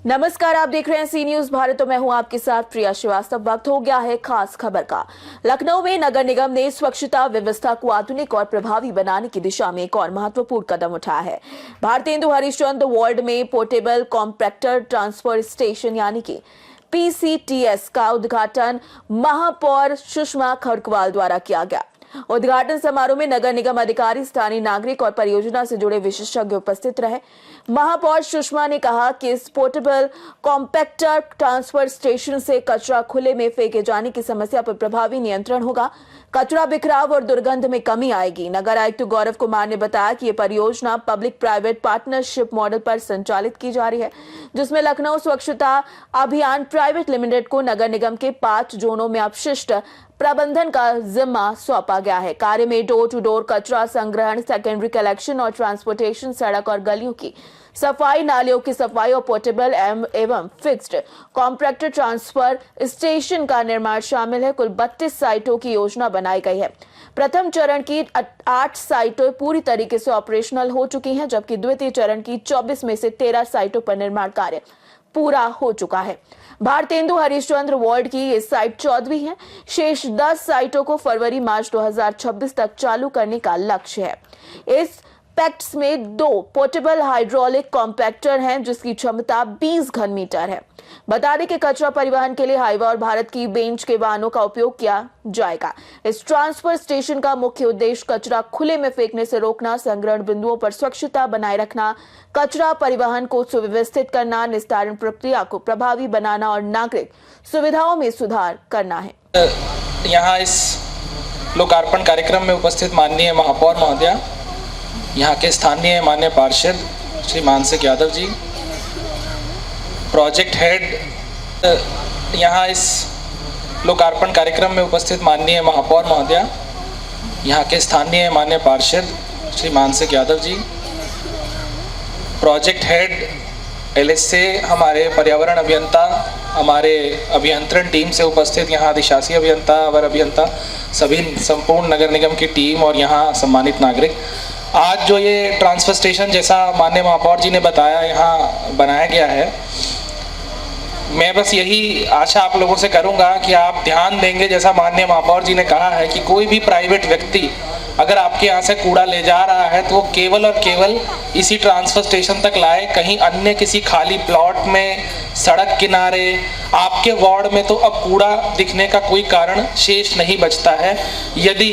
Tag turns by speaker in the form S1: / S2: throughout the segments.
S1: नमस्कार, आप देख रहे हैं सी न्यूज भारत। तो मैं हूं आपके साथ प्रिया श्रीवास्तव। वक्त हो गया है खास खबर का। लखनऊ में नगर निगम ने स्वच्छता व्यवस्था को आधुनिक और प्रभावी बनाने की दिशा में एक और महत्वपूर्ण कदम उठाया है। भारतेंदु हरिश्चंद्र वार्ड में पोर्टेबल कॉम्पैक्टर ट्रांसफर स्टेशन यानी कि PCTS का उद्घाटन महापौर सुषमा खरकवाल द्वारा किया गया। उद्घाटन समारोह में नगर निगम अधिकारी, स्थानीय नागरिक और परियोजना से जुड़े विशेषज्ञ उपस्थित रहे। महापौर सुषमा ने कहा कि इस पोर्टेबल कॉम्पैक्टर ट्रांसफर स्टेशन से कचरा खुले में फेंके जाने की समस्या पर प्रभावी नियंत्रण होगा। कचरा बिखराव और दुर्गंध में कमी आएगी। नगर आयुक्त गौरव कुमार ने बताया कि ये परियोजना पब्लिक प्राइवेट पार्टनरशिप मॉडल पर संचालित की जा रही है, जिसमें लखनऊ स्वच्छता अभियान प्राइवेट लिमिटेड को नगर निगम के 5 जोनों में अपशिष्ट प्रबंधन का जिम्मा सौंपा गया है। कार्य में डोर टू डोर कचरा संग्रहण, सेकेंडरी कलेक्शन और ट्रांसपोर्टेशन, सड़क और गलियों की सफाई, नालियों की सफाई और पोर्टेबल एवं फिक्स्ड कॉम्पैक्टर ट्रांसफर स्टेशन का निर्माण शामिल है। कुल 32 साइटों की योजना बनाई गई है। प्रथम चरण की 8 साइटें पूरी तरीके से ऑपरेशनल हो चुकी हैं, जबकि द्वितीय चरण की 24 में से 13 साइटों पर निर्माण कार्य पूरा हो चुका है। भारतेंदु हरिश्चंद्र वार्ड की ये साइट 14वीं है। शेष 10 साइटों को फरवरी-मार्च 2026 तक चालू करने का लक्ष्य है। इस पैक्ट्स में 2 पोर्टेबल हाइड्रोलिक कॉम्पैक्टर हैं, जिसकी क्षमता 20 घन मीटर है। बता दें कि कचरा परिवहन के लिए हाईवा और भारत की बेंच के वाहनों का उपयोग किया जाएगा। इस ट्रांसफर स्टेशन का मुख्य उद्देश्य कचरा खुले में फेंकने से रोकना, संग्रहण बिंदुओं पर स्वच्छता बनाए रखना, कचरा परिवहन को सुव्यवस्थित करना, निस्तारण प्रक्रिया को प्रभावी बनाना और नागरिक सुविधाओं में सुधार करना है।
S2: यहाँ इस लोकार्पण कार्यक्रम में उपस्थित माननीय महापौर महोदया, यहाँ के स्थानीय माननीय पार्षद श्री मानसिक यादव जी, प्रोजेक्ट हेड, यहाँ इस लोकार्पण कार्यक्रम में उपस्थित माननीय महापौर महोदया, यहाँ के स्थानीय माननीय पार्षद श्री मानसिक Yadav ji, project head LSA, हमारे पर्यावरण अभियंता, हमारे अभियंत्रण टीम से उपस्थित यहाँ अधिशासी अभियंता, अवर अभियंता, सभी संपूर्ण नगर निगम की टीम और यहाँ सम्मानित नागरिक। आज जो ये ट्रांसफर स्टेशन जैसा माननीय महापौर जी ने बताया यहाँ बनाया गया है, मैं बस यही आशा आप लोगों से करूंगा कि आप ध्यान देंगे। जैसा माननीय महापौर जी ने कहा है कि कोई भी प्राइवेट व्यक्ति अगर आपके यहाँ से कूड़ा ले जा रहा है तो वो केवल और केवल इसी ट्रांसफर स्टेशन तक लाए, कहीं अन्य किसी खाली प्लॉट में, सड़क किनारे। आपके वार्ड में तो अब कूड़ा दिखने का कोई कारण शेष नहीं बचता है। यदि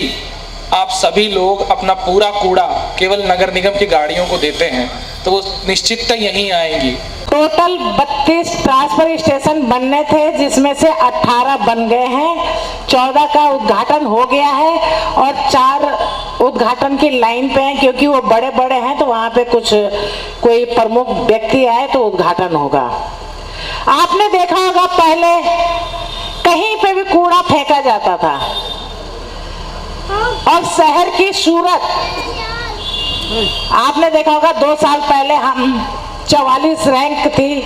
S2: आप सभी लोग अपना पूरा कूड़ा केवल नगर निगम की गाड़ियों को देते हैं तो वो निश्चिततः यहीं आएंगी।
S3: टोटल 32 ट्रांसफर स्टेशन बनने थे, जिसमें से 18 बन गए हैं। 14 का उद्घाटन हो गया है और 4 उद्घाटन की लाइन पे हैं, क्योंकि वो बड़े बड़े हैं तो वहाँ पे कुछ कोई प्रमुख व्यक्ति आए तो उद्घाटन होगा। आपने देखा होगा पहले कहीं पे भी कूड़ा फेंका जाता था और शहर की सूरत आपने देखा होगा। 2 साल पहले हम 44 रैंक थी,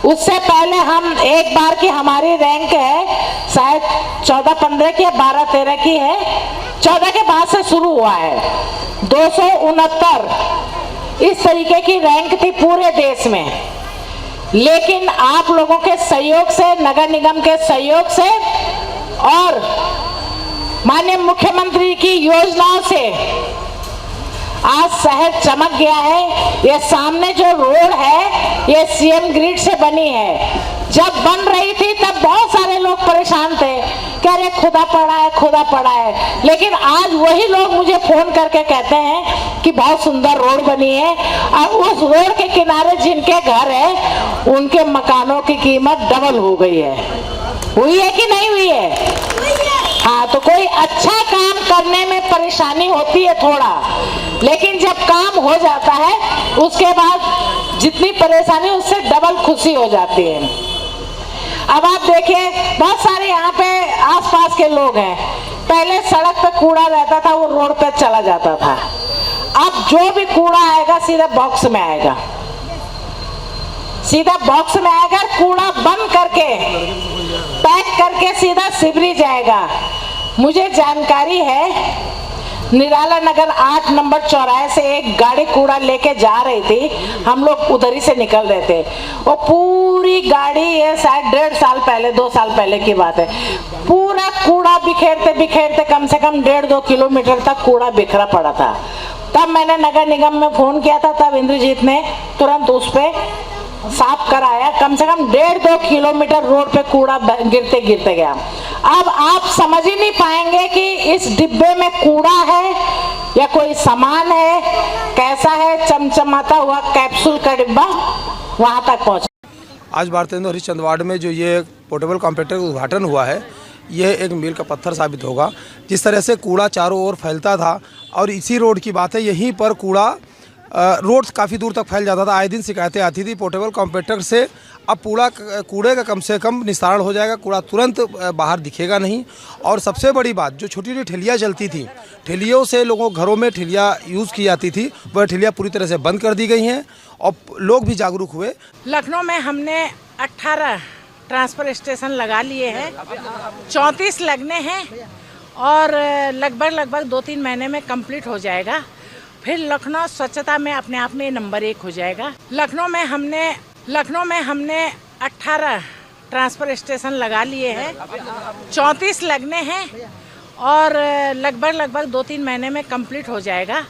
S3: उससे पहले हम एक बार की हमारी रैंक है शायद 14-15 की, 12-13 की है। 14 के बाद से शुरू हुआ है 269 इस तरीके की रैंक थी पूरे देश में। लेकिन आप लोगों के सहयोग से, नगर निगम के सहयोग से और माननीय मुख्यमंत्री की योजनाओं से आज शहर चमक गया है। ये सामने जो रोड है ये CM ग्रिड से बनी है। जब बन रही थी तब बहुत सारे लोग परेशान थे, कह रहे खुदा पड़ा है, खुदा पड़ा है। लेकिन आज वही लोग मुझे फोन करके कहते हैं कि बहुत सुंदर रोड बनी है और उस रोड के किनारे जिनके घर है उनके मकानों की कीमत डबल हो गई है। हुई है कि नहीं हुई है? हाँ, तो कोई अच्छा काम करने में परेशानी होती है थोड़ा, लेकिन जब काम हो जाता है उसके बाद जितनी परेशानी उससे डबल खुशी हो जाती है। अब आप देखिए बहुत सारे यहाँ पे आसपास के लोग हैं, पहले सड़क पे कूड़ा रहता था वो रोड पे चला जाता था। अब जो भी कूड़ा आएगा सीधा बॉक्स में आएगा, सीधा बॉक्स में आएगा, कूड़ा बंद करके पैक करके सीधा सिवरी जाएगा। मुझे जानकारी है निराला नगर 8 नंबर चौराहे से एक गाड़ी कूड़ा लेके जा रही थी, हम लोग उधर ही से निकल रहे थे। वो पूरी गाड़ी, ये शायद 1.5 साल पहले 2 साल पहले की बात है, पूरा कूड़ा बिखेरते बिखेरते कम से कम 1.5-2 किलोमीटर तक कूड़ा बिखरा पड़ा था। तब मैंने नगर निगम में फोन किया था, तब इंद्रजीत ने तुरंत उस पे साफ कराया। कम से कम 1.5-2 किलोमीटर रोड पे कूड़ा गिरते गिरते गया। अब आप समझ ही नहीं पाएंगे कि इस डिब्बे में कूड़ा है या कोई सामान है, कैसा है, चमचमाता हुआ कैप्सूल का डिब्बा वहां तक पहुंचा।
S4: आज भारतेंदु हरिश्चंद्र वार्ड में जो ये पोर्टेबल कॉम्पैक्टर का उद्घाटन हुआ है, ये एक मील का पत्थर साबित होगा। जिस तरह से कूड़ा चारों ओर फैलता था, और इसी रोड की बात है, यहीं पर कूड़ा रोड काफ़ी दूर तक फैल जाता था। आए दिन शिकायतें आती थी। पोर्टेबल कॉम्पैक्टर से अब कूड़े का कम से कम निस्तारण हो जाएगा, कूड़ा तुरंत बाहर दिखेगा नहीं। और सबसे बड़ी बात, जो छोटी छोटी ठेलियाँ चलती थी, ठेलियों से लोगों घरों में ठेलियाँ यूज़ की जाती थी, वह ठेलियाँ पूरी तरह से बंद कर दी गई हैं और लोग भी जागरूक हुए।
S3: लखनऊ में हमने 18 ट्रांसफर स्टेशन लगा लिए हैं, 34 लगने हैं और लगभग 2-3 महीने में कंप्लीट हो जाएगा। फिर लखनऊ स्वच्छता में अपने आप में नंबर 1 हो जाएगा। लखनऊ में हमने 18 ट्रांसफर स्टेशन लगा लिए हैं, 34 लगने हैं और लगभग 2-3 महीने में कंप्लीट हो जाएगा।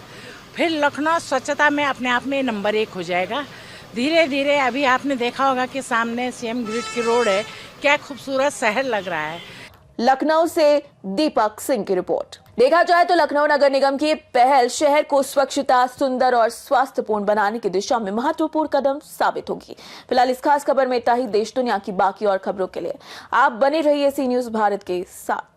S3: फिर लखनऊ स्वच्छता में अपने आप में नंबर 1 हो जाएगा। धीरे धीरे अभी आपने देखा होगा कि सामने सीएम ग्रिड की रोड है, क्या खूबसूरत शहर लग रहा है।
S1: लखनऊ से दीपक सिंह की रिपोर्ट। देखा जाए तो लखनऊ नगर निगम की पहल शहर को स्वच्छता, सुंदर और स्वास्थ्यपूर्ण बनाने की दिशा में महत्वपूर्ण कदम साबित होगी। फिलहाल इस खास खबर में इतना ही। देश दुनिया की बाकी और खबरों के लिए आप बने रहिए सी न्यूज़ भारत के साथ।